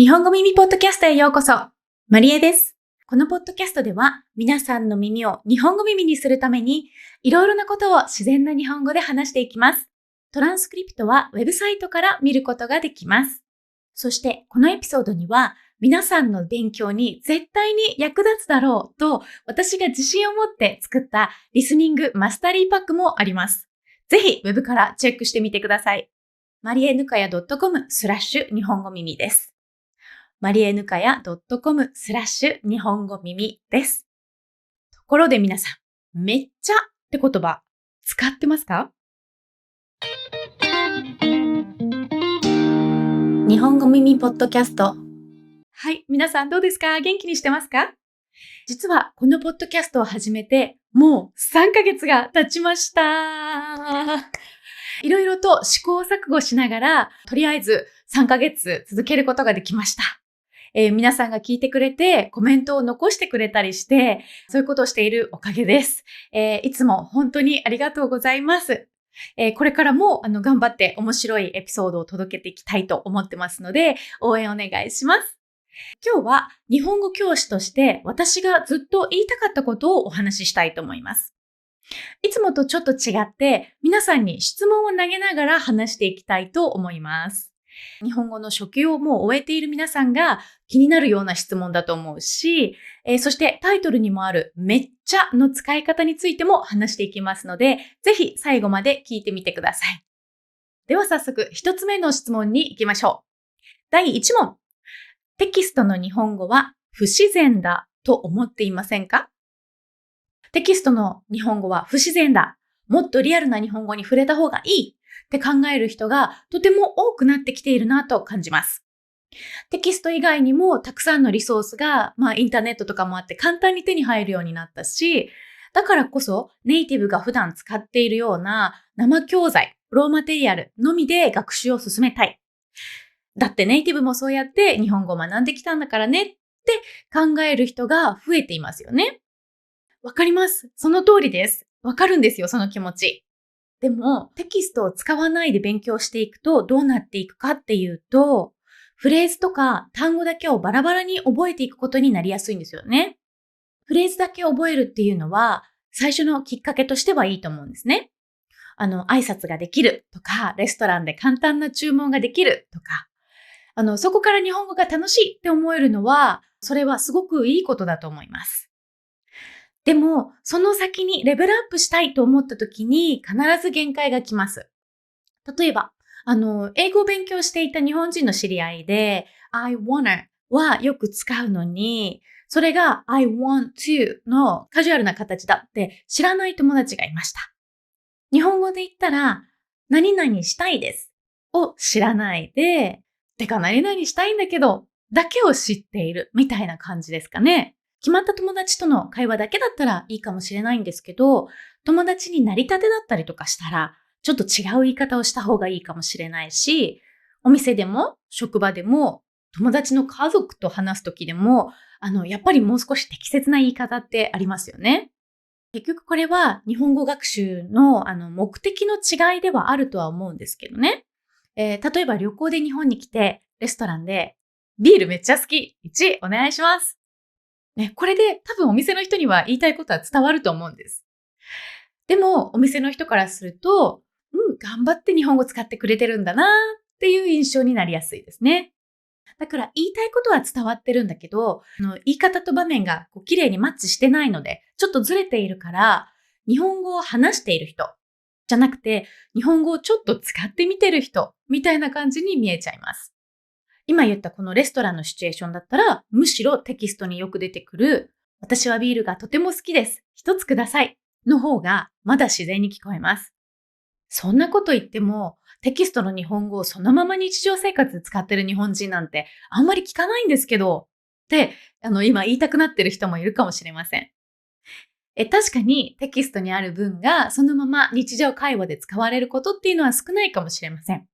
日本語耳ポッドキャストへようこそ。マリエです。このポッドキャストでは皆さんの耳を日本語耳にするためにいろいろなことを自然な日本語で話していきます。トランスクリプトはウェブサイトから見ることができます。そしてこのエピソードには皆さんの勉強に絶対に役立つだろうと私が自信を持って作ったリスニングマスタリーパックもあります。ぜひウェブからチェックしてみてください。marienukaya.com/日本語耳です。marienukaya.com/日本語耳です。ところで皆さん、めっちゃって言葉使ってますか？日本語耳ポッドキャスト。はい、皆さんどうですか？元気にしてますか？実はこのポッドキャストを始めてもう3ヶ月が経ちました。いろいろと試行錯誤しながら、とりあえず3ヶ月続けることができました。皆さんが聞いてくれてコメントを残してくれたりしてそういうことをしているおかげです。いつも本当にありがとうございます。これからも頑張って面白いエピソードを届けていきたいと思ってますので応援お願いします。今日は日本語教師として私がずっと言いたかったことをお話ししたいと思います。いつもとちょっと違って皆さんに質問を投げながら話していきたいと思います。日本語の初級をもう終えている皆さんが気になるような質問だと思うし、そしてタイトルにもあるめっちゃの使い方についても話していきますので、ぜひ最後まで聞いてみてください。では早速一つ目の質問に行きましょう。第1問。テキストの日本語は不自然だと思っていませんか？テキストの日本語は不自然だ。もっとリアルな日本語に触れた方がいいって考える人がとても多くなってきているなと感じます。テキスト以外にもたくさんのリソースが、インターネットとかもあって簡単に手に入るようになったし、だからこそネイティブが普段使っているような生教材、ローマテリアルのみで学習を進めたい。だってネイティブもそうやって日本語を学んできたんだからねって考える人が増えていますよね。わかります。その通りです。わかるんですよ、その気持ち。でも、テキストを使わないで勉強していくとどうなっていくかっていうと、フレーズとか単語だけをバラバラに覚えていくことになりやすいんですよね。フレーズだけ覚えるっていうのは、最初のきっかけとしてはいいと思うんですね。挨拶ができるとか、レストランで簡単な注文ができるとか、そこから日本語が楽しいって思えるのは、それはすごくいいことだと思います。でも、その先にレベルアップしたいと思った時に必ず限界が来ます。例えば、英語を勉強していた日本人の知り合いで、I wanna はよく使うのに、それが I want to のカジュアルな形だって知らない友達がいました。日本語で言ったら、何々したいですを知らないで、てか何々したいんだけど、だけを知っているみたいな感じですかね。決まった友達との会話だけだったらいいかもしれないんですけど、友達になりたてだったりとかしたら、ちょっと違う言い方をした方がいいかもしれないし、お店でも職場でも友達の家族と話すときでも、やっぱりもう少し適切な言い方ってありますよね。結局これは日本語学習の目的の違いではあるとは思うんですけどね。例えば旅行で日本に来てレストランでビールめっちゃ好き1お願いします。ね、これで多分お店の人には言いたいことは伝わると思うんです。でもお店の人からすると、頑張って日本語使ってくれてるんだなっていう印象になりやすいですね。だから言いたいことは伝わってるんだけど、言い方と場面が綺麗にマッチしてないので、ちょっとずれているから、日本語を話している人じゃなくて、日本語をちょっと使ってみてる人みたいな感じに見えちゃいます。今言ったこのレストランのシチュエーションだったら、むしろテキストによく出てくる、私はビールがとても好きです。一つください。の方がまだ自然に聞こえます。そんなこと言っても、テキストの日本語をそのまま日常生活で使ってる日本人なんてあんまり聞かないんですけど、って今言いたくなってる人もいるかもしれません。確かにテキストにある文がそのまま日常会話で使われることっていうのは少ないかもしれません。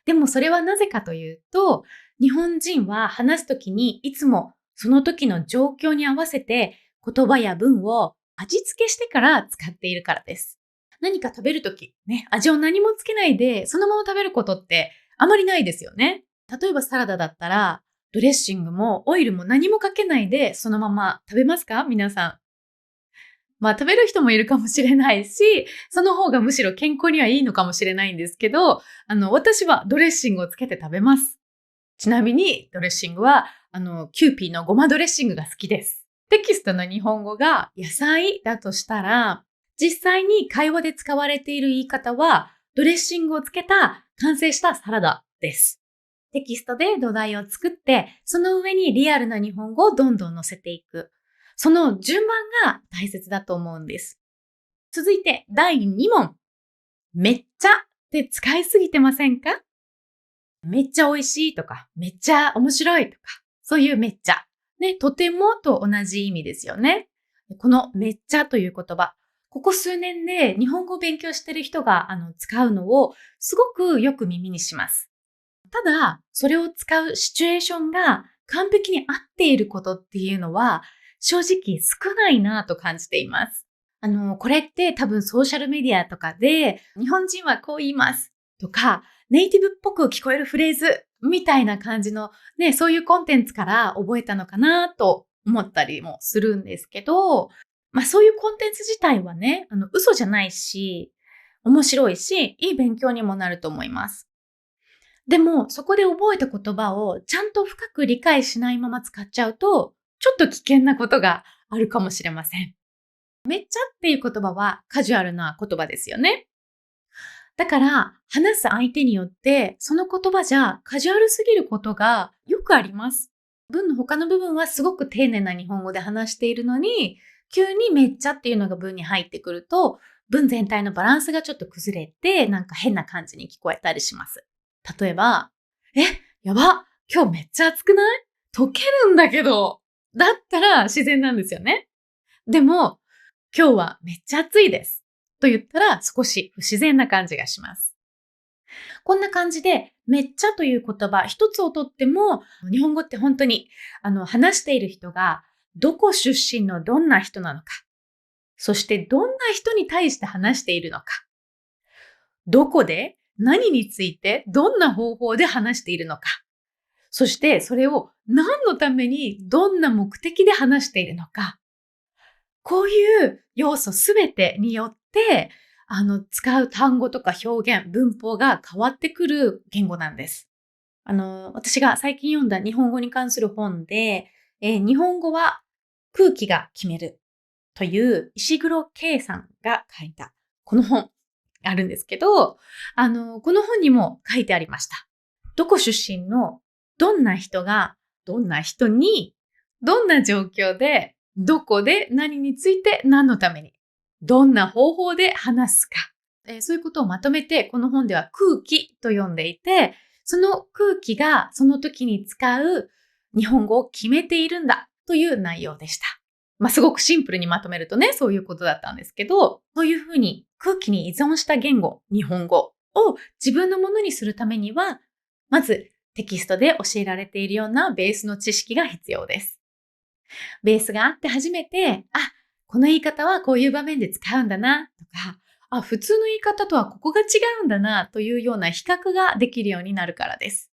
でもそれはなぜかというと、日本人は話すときにいつもその時の状況に合わせて言葉や文を味付けしてから使っているからです。何か食べるとき、ね、味を何もつけないでそのまま食べることってあまりないですよね。例えばサラダだったら、ドレッシングもオイルも何もかけないでそのまま食べますか皆さん。食べる人もいるかもしれないし、その方がむしろ健康にはいいのかもしれないんですけど、私はドレッシングをつけて食べます。ちなみに、ドレッシングは、キューピーのごまドレッシングが好きです。テキストの日本語が野菜だとしたら、実際に会話で使われている言い方は、ドレッシングをつけた完成したサラダです。テキストで土台を作って、その上にリアルな日本語をどんどん載せていく。その順番が大切だと思うんです。続いて第2問。めっちゃって使いすぎてませんか？めっちゃ美味しいとか、めっちゃ面白いとか、そういうめっちゃ。ね、とてもと同じ意味ですよね。このめっちゃという言葉、ここ数年で日本語を勉強している人が使うのをすごくよく耳にします。ただ、それを使うシチュエーションが完璧に合っていることっていうのは正直少ないなと感じています。これって多分ソーシャルメディアとかで日本人はこう言いますとかネイティブっぽく聞こえるフレーズみたいな感じのね、そういうコンテンツから覚えたのかなと思ったりもするんですけど、そういうコンテンツ自体はね、嘘じゃないし、面白いし、いい勉強にもなると思います。でも、そこで覚えた言葉をちゃんと深く理解しないまま使っちゃうと、ちょっと危険なことがあるかもしれません。めっちゃっていう言葉はカジュアルな言葉ですよね。だから、話す相手によって、その言葉じゃカジュアルすぎることがよくあります。文の他の部分はすごく丁寧な日本語で話しているのに、急にめっちゃっていうのが文に入ってくると、文全体のバランスがちょっと崩れて、なんか変な感じに聞こえたりします。例えば、やば、今日めっちゃ暑くない？溶けるんだけど。だったら自然なんですよね。でも、今日はめっちゃ暑いです。と言ったら少し不自然な感じがします。こんな感じで、めっちゃという言葉一つをとっても、日本語って本当に、話している人がどこ出身のどんな人なのか、そしてどんな人に対して話しているのか、どこで何についてどんな方法で話しているのか、そしてそれを何のためにどんな目的で話しているのか、こういう要素すべてによって、使う単語とか表現、文法が変わってくる言語なんです。私が最近読んだ日本語に関する本で、日本語は空気が決めるという石黒圭さんが書いたこの本あるんですけど、この本にも書いてありました。どこ出身のどんな人がどんな人にどんな状況でどこで何について何のためにどんな方法で話すか、そういうことをまとめてこの本では空気と呼んでいて、その空気がその時に使う日本語を決めているんだという内容でした。すごくシンプルにまとめるとね、そういうことだったんですけど、そういうふうに空気に依存した言語、日本語を自分のものにするためには、まずテキストで教えられているようなベースの知識が必要です。ベースがあって初めて、この言い方はこういう場面で使うんだなとか、普通の言い方とはここが違うんだなというような比較ができるようになるからです。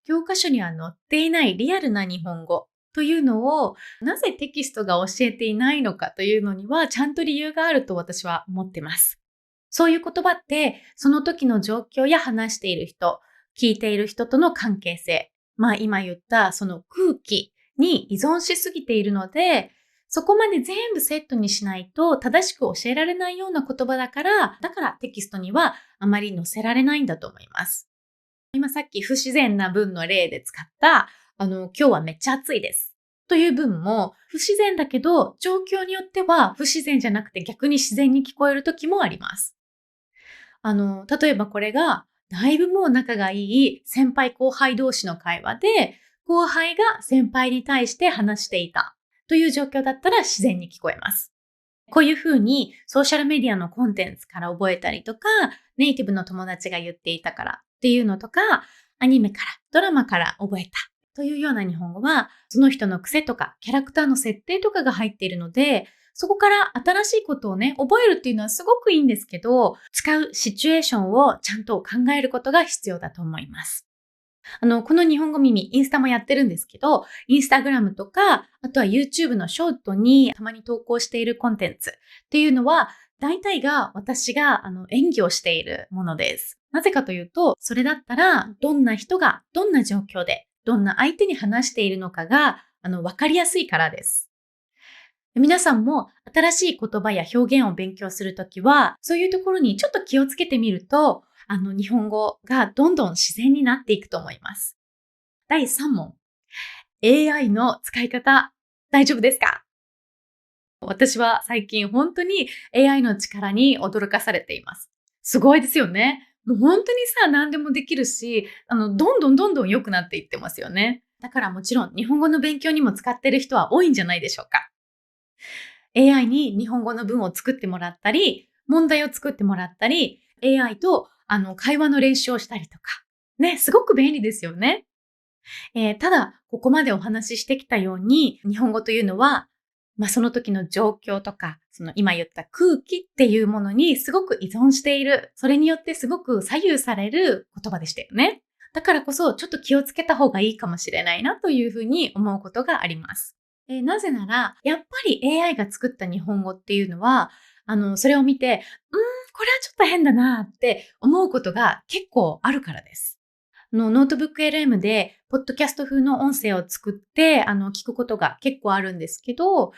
教科書には載っていないリアルな日本語というのをなぜテキストが教えていないのかというのにはちゃんと理由があると私は思ってます。そういう言葉ってその時の状況や話している人、聞いている人との関係性、今言ったその空気に依存しすぎているので、そこまで全部セットにしないと正しく教えられないような言葉だからテキストにはあまり載せられないんだと思います。今さっき不自然な文の例で使った、今日はめっちゃ暑いですという文も不自然だけど、状況によっては不自然じゃなくて逆に自然に聞こえる時もあります。例えばこれがだいぶもう仲がいい先輩後輩同士の会話で、後輩が先輩に対して話していたという状況だったら自然に聞こえます。こういうふうにソーシャルメディアのコンテンツから覚えたりとか、ネイティブの友達が言っていたからっていうのとか、アニメからドラマから覚えたというような日本語は、その人の癖とかキャラクターの設定とかが入っているので、そこから新しいことをね、覚えるっていうのはすごくいいんですけど、使うシチュエーションをちゃんと考えることが必要だと思います。この日本語耳、インスタもやってるんですけど、インスタグラムとか、あとは YouTube のショートにたまに投稿しているコンテンツっていうのは、大体が私が演技をしているものです。なぜかというと、それだったら、どんな人がどんな状況で、どんな相手に話しているのかが、わかりやすいからです。皆さんも新しい言葉や表現を勉強するときは、そういうところにちょっと気をつけてみると、日本語がどんどん自然になっていくと思います。第3問。AI の使い方、大丈夫ですか？私は最近本当に AI の力に驚かされています。すごいですよね。もう本当に何でもできるし、どんどん良くなっていってますよね。だからもちろん日本語の勉強にも使っている人は多いんじゃないでしょうか。AI に日本語の文を作ってもらったり、問題を作ってもらったり、AI と会話の練習をしたりとか。ね、すごく便利ですよね。ただ、ここまでお話ししてきたように、日本語というのは、その時の状況とか、その今言った空気っていうものにすごく依存している。それによってすごく左右される言葉でしたよね。だからこそ、ちょっと気をつけた方がいいかもしれないなというふうに思うことがあります。なぜなら、やっぱり AI が作った日本語っていうのは、それを見て、これはちょっと変だなって思うことが結構あるからです。ノートブック LM で、ポッドキャスト風の音声を作って、聞くことが結構あるんですけど、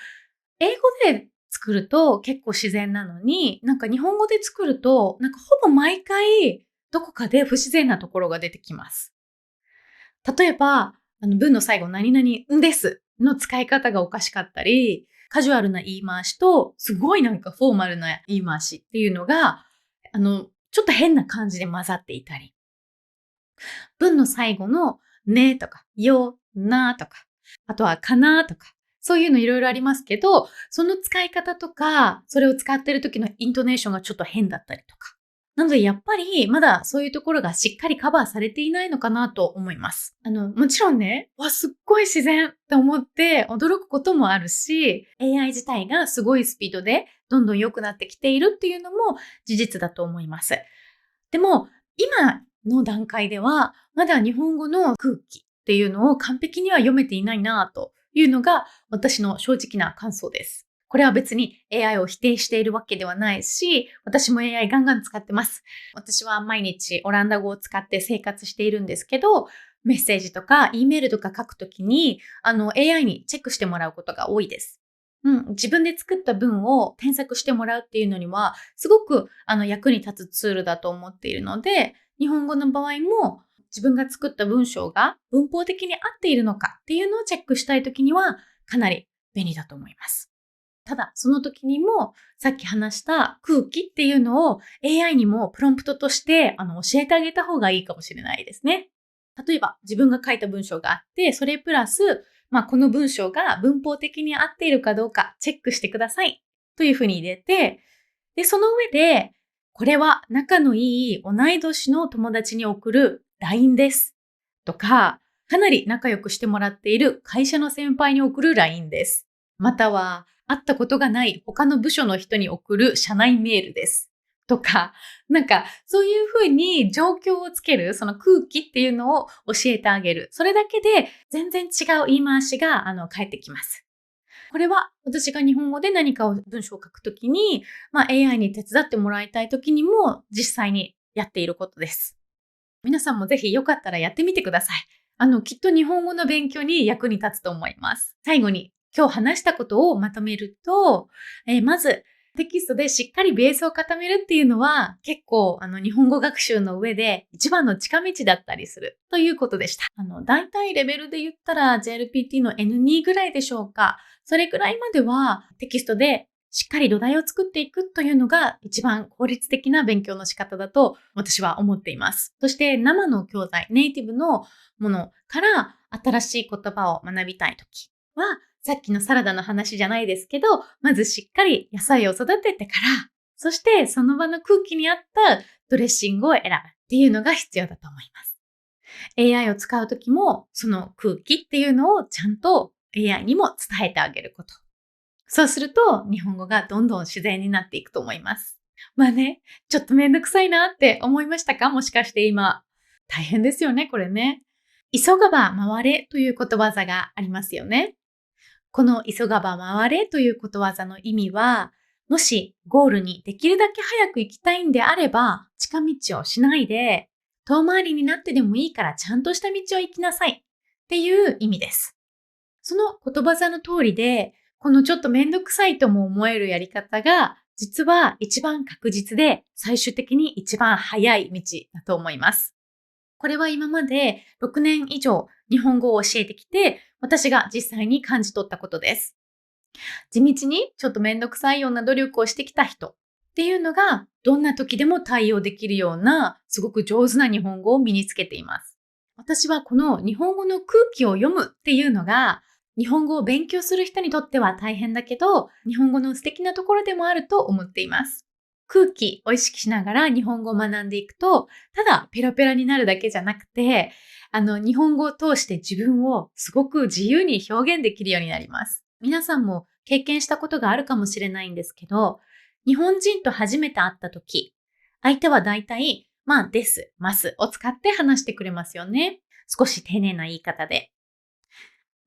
英語で作ると結構自然なのに、なんか日本語で作ると、なんかほぼ毎回、どこかで不自然なところが出てきます。例えば、文の最後、何々んですの使い方がおかしかったり、カジュアルな言い回しと、すごいなんかフォーマルな言い回しっていうのが、ちょっと変な感じで混ざっていたり、文の最後のねとか、よ、なとか、あとはかなとか、そういうのいろいろありますけど、その使い方とか、それを使ってる時のイントネーションがちょっと変だったりとか。なのでやっぱりまだそういうところがしっかりカバーされていないのかなと思います。もちろんね、すっごい自然って思って驚くこともあるし、AI 自体がすごいスピードでどんどん良くなってきているっていうのも事実だと思います。でも、今の段階では、まだ日本語の空気っていうのを完璧には読めていないなというのが私の正直な感想です。これは別に AI を否定しているわけではないし、私も AI ガンガン使ってます。私は毎日オランダ語を使って生活しているんですけど、メッセージとか E メールとか書くときに、AI にチェックしてもらうことが多いです。自分で作った文を添削してもらうっていうのには、すごく役に立つツールだと思っているので、日本語の場合も自分が作った文章が文法的に合っているのかっていうのをチェックしたいときには、かなり便利だと思います。ただ、その時にも、さっき話した空気っていうのを AI にもプロンプトとして教えてあげた方がいいかもしれないですね。例えば、自分が書いた文章があって、それプラス、この文章が文法的に合っているかどうかチェックしてくださいというふうに入れて、で、その上で、これは仲のいい同い年の友達に送る LINE ですとか、かなり仲良くしてもらっている会社の先輩に送る LINE です。または、会ったことがない他の部署の人に送る社内メールです。とか、なんか、そういうふうに状況をつける、その空気っていうのを教えてあげる。それだけで全然違う言い回しが、返ってきます。これは私が日本語で何かを文章を書くときに、AI に手伝ってもらいたいときにも実際にやっていることです。皆さんもぜひよかったらやってみてください。きっと日本語の勉強に役に立つと思います。最後に今日話したことをまとめると、まずテキストでしっかりベースを固めるっていうのは結構日本語学習の上で一番の近道だったりするということでした。大体レベルで言ったら JLPT の N2 ぐらいでしょうか。それぐらいまではテキストでしっかり土台を作っていくというのが一番効率的な勉強の仕方だと私は思っています。そして生の教材、ネイティブのものから新しい言葉を学びたいときは、さっきのサラダの話じゃないですけど、まずしっかり野菜を育ててから、そしてその場の空気に合ったドレッシングを選ぶっていうのが必要だと思います。AI を使うときも、その空気っていうのをちゃんと AI にも伝えてあげること。そうすると、日本語がどんどん自然になっていくと思います。ちょっとめんどくさいなって思いましたか？もしかして今。大変ですよね、これね。急がば回れということわざがありますよね。この急がば回れということわざの意味は、もしゴールにできるだけ早く行きたいんであれば、近道をしないで、遠回りになってでもいいからちゃんとした道を行きなさいっていう意味です。そのことわざの通りで、このちょっとめんどくさいとも思えるやり方が、実は一番確実で最終的に一番早い道だと思います。これは今まで6年以上日本語を教えてきて、私が実際に感じ取ったことです。地道にちょっとめんどくさいような努力をしてきた人っていうのが、どんな時でも対応できるような、すごく上手な日本語を身につけています。私はこの日本語の空気を読むっていうのが、日本語を勉強する人にとっては大変だけど、日本語の素敵なところでもあると思っています。空気を意識しながら日本語を学んでいくと、ただペラペラになるだけじゃなくて、日本語を通して自分をすごく自由に表現できるようになります。皆さんも経験したことがあるかもしれないんですけど、日本人と初めて会った時、相手はだいたい、です、ますを使って話してくれますよね。少し丁寧な言い方で。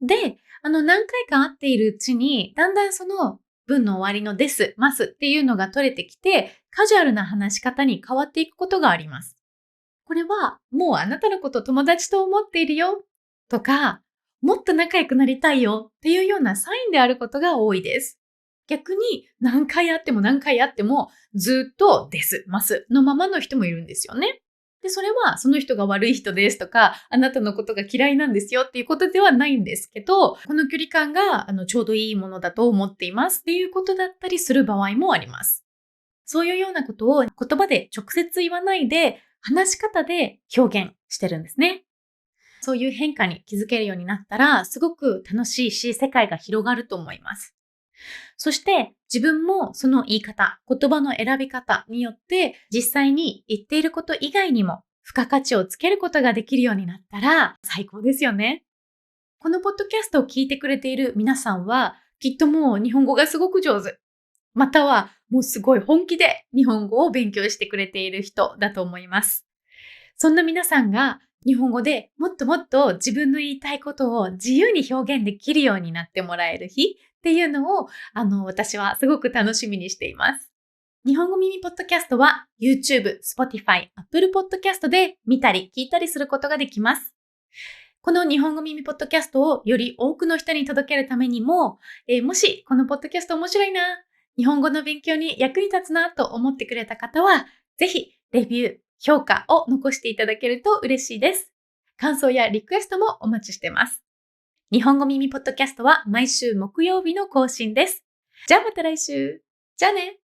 で、何回か会っているうちに、だんだんその文の終わりのです、ますっていうのが取れてきて、カジュアルな話し方に変わっていくことがあります。これは、もうあなたのこと友達と思っているよとか、もっと仲良くなりたいよっていうようなサインであることが多いです。逆に何回会っても何回会ってもずっとです、ますのままの人もいるんですよね。で、それはその人が悪い人ですとか、あなたのことが嫌いなんですよっていうことではないんですけど、この距離感がちょうどいいものだと思っていますっていうことだったりする場合もあります。そういうようなことを言葉で直接言わないで、話し方で表現してるんですね。そういう変化に気づけるようになったら、すごく楽しいし、世界が広がると思います。そして自分もその言い方、言葉の選び方によって実際に言っていること以外にも付加価値をつけることができるようになったら最高ですよね。このポッドキャストを聞いてくれている皆さんはきっともう日本語がすごく上手。またはもうすごい本気で日本語を勉強してくれている人だと思います。そんな皆さんが日本語でもっともっと自分の言いたいことを自由に表現できるようになってもらえる日っていうのを私はすごく楽しみにしています。日本語耳ポッドキャストは YouTube、Spotify、Apple Podcast で見たり聞いたりすることができます。この日本語耳ポッドキャストをより多くの人に届けるためにも、もしこのポッドキャスト面白いな、日本語の勉強に役に立つなと思ってくれた方は、ぜひレビュー、評価を残していただけると嬉しいです。感想やリクエストもお待ちしてます。日本語耳ポッドキャストは毎週木曜日の更新です。じゃあまた来週。じゃあね。